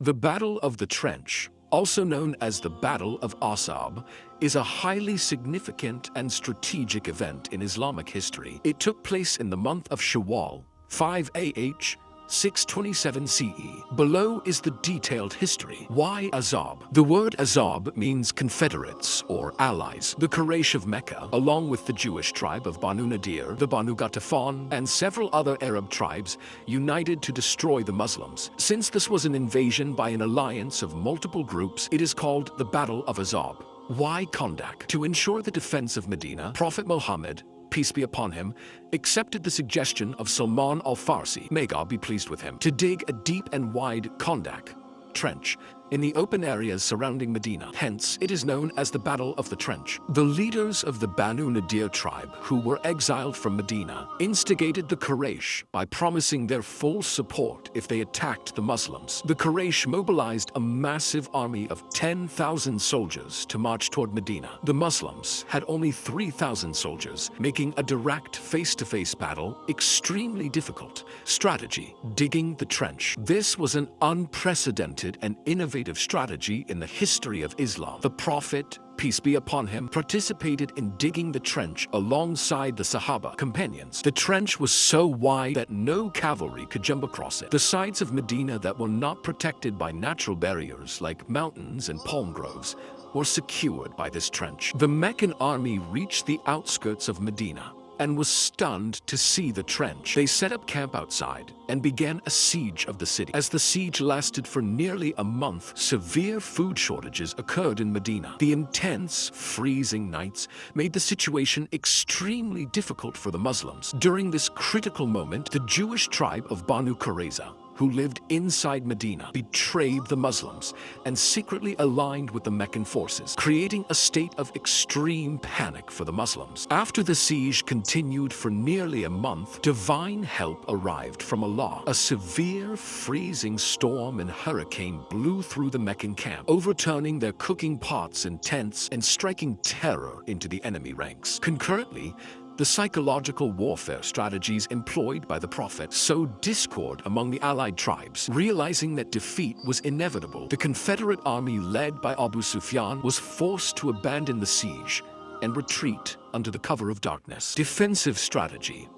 The Battle of the Trench, also known as the Battle of Ahzab, is a highly significant and strategic event in Islamic history. It took place in the month of Shawwal, 5 AH, 627 CE. Below is the detailed history. Why Ahzab? The word Ahzab means confederates or allies. The Quraysh of Mecca, along with the Jewish tribe of Banu Nadir, the Banu Ghatafan, and several other Arab tribes, united to destroy the Muslims. Since this was an invasion by an alliance of multiple groups, it is called the Battle of Ahzab. Why Khandaq? To ensure the defense of Medina, Prophet Muhammad, peace be upon him, accepted the suggestion of Salman al-Farsi, may God be pleased with him, to dig a deep and wide Khandaq trench in the open areas surrounding Medina. Hence, it is known as the Battle of the Trench. The leaders of the Banu Nadir tribe, who were exiled from Medina, instigated the Quraysh by promising their full support if they attacked the Muslims. The Quraysh mobilized a massive army of 10,000 soldiers to march toward Medina. The Muslims had only 3,000 soldiers, making a direct face-to-face battle extremely difficult. Strategy: digging the trench. This was an unprecedented and innovative strategy in the history of Islam. The Prophet, peace be upon him, participated in digging the trench alongside the Sahaba companions. The trench was so wide that no cavalry could jump across it. The sides of Medina that were not protected by natural barriers like mountains and palm groves were secured by this trench. The Meccan army reached the outskirts of Medina and was stunned to see the trench. They set up camp outside and began a siege of the city. As the siege lasted for nearly a month, severe food shortages occurred in Medina. The intense, freezing nights made the situation extremely difficult for the Muslims. During this critical moment, the Jewish tribe of Banu Quraysh, who lived inside Medina, betrayed the Muslims and secretly aligned with the Meccan forces, creating a state of extreme panic for the Muslims. After the siege continued for nearly a month, divine help arrived from Allah. A severe freezing storm and hurricane blew through the Meccan camp, overturning their cooking pots and tents and striking terror into the enemy ranks. Concurrently, the psychological warfare strategies employed by the Prophet sowed discord among the allied tribes. Realizing that defeat was inevitable, the Confederate army led by Abu Sufyan was forced to abandon the siege and retreat under the cover of darkness. Defensive strategy.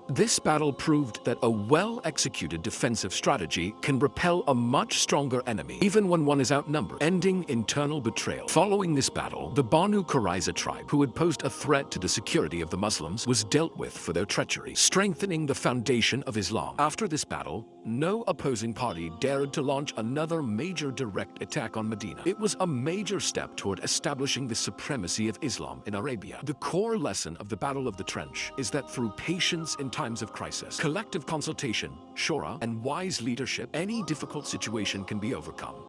This battle proved that a well-executed defensive strategy can repel a much stronger enemy, even when one is outnumbered, ending internal betrayal. Following this battle, the Banu Qurayza tribe, who had posed a threat to the security of the Muslims, was dealt with for their treachery, strengthening the foundation of Islam. After this battle, no opposing party dared to launch another major direct attack on Medina. It was a major step toward establishing the supremacy of Islam in Arabia. The core lesson of the Battle of the Trench is that through patience in times of crisis, collective consultation, shura, and wise leadership, any difficult situation can be overcome.